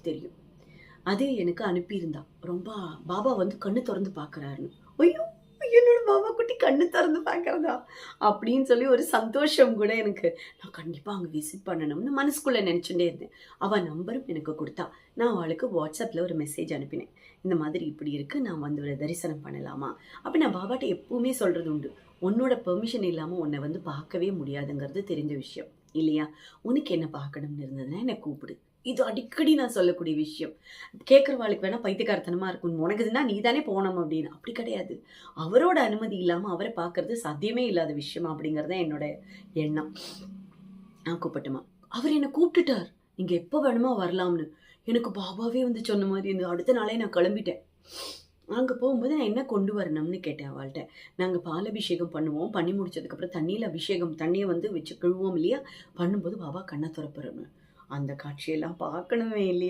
தெரியும். அது எனக்கு அனுப்பியிருந்தா. ரொம்ப பாபா வந்து கண்ணு தொறந்து பார்க்குறாருன்னு. ஐயோ! என்னோட பாபா குட்டி கண்ணு தொறந்து பார்க்கிறதா? அப்படின்னு சொல்லி ஒரு சந்தோஷம் கூட எனக்கு. நான் கண்டிப்பா அங்க விசிட் பண்ணணும்னு மனசுக்குள்ள நெனச்சுட்டே இருந்தேன். அவ நம்பரும் எனக்கு குடுத்தா. நான் அவளுக்கு WhatsAppல ஒரு மெசேஜ் அனுப்பினேன். இந்த மாதிரி இப்படி இருக்கு. நான் வந்து ஒரு தரிசனம் பண்ணலாமா? அப்ப நான் பாபாட்ட எப்பவுமே சொல்றது உண்டு. உன்னோட பெர்மிஷன் இல்லாம உன்ன வந்து பார்க்கவே முடியாதுங்கிறது தெரிஞ்ச விஷயம். இல்லையா? உனக்கு என்ன பார்க்கணும்னு இருந்ததுன்னா என்ன கூப்பிடு. இது அடிக்கடி நான் சொல்லக்கூடிய விஷயம். கேட்கிறவாளுக்கு வேணா பைத்தியக்காரத்தனமா இருக்கும். உனக்குதுன்னா நீ தானே போணும் அப்படின்னு. அப்படி கிடையாது. அவரோட அனுமதி இல்லாம அவர பார்க்கறது சாத்தியமே இல்லாத விஷயம் அப்படிங்கிறது தான் என்னோட எண்ணம். நான் கூப்பிடட்டுமா? அவர் என்ன கூப்பிட்டுட்டார். நீங்க எப்ப வேணுமோ வரலாம்னு. எனக்கு பாபாவே வந்து சொன்ன மாரி இருந்தது. அடுத்த நாளே நான் கிளம்பிட்டேன். அங்க போகும்போது நான் என்ன கொண்டு வரணும்னு கேட்டேன் அவள்ட்ட. நாங்க பால் அபிஷேகம் பண்ணுவோம். பண்ணி முடிச்சதுக்கப்புறம் தண்ணீல அபிஷேகம் தண்ணிய வந்து வச்சு கழுவுவோம் இல்லையா? பண்ணும்போது பாபா கண்ண தொறப்பாருன்னு. அந்த காட்சியெல்லாம் பார்க்கணுமே இல்லையா?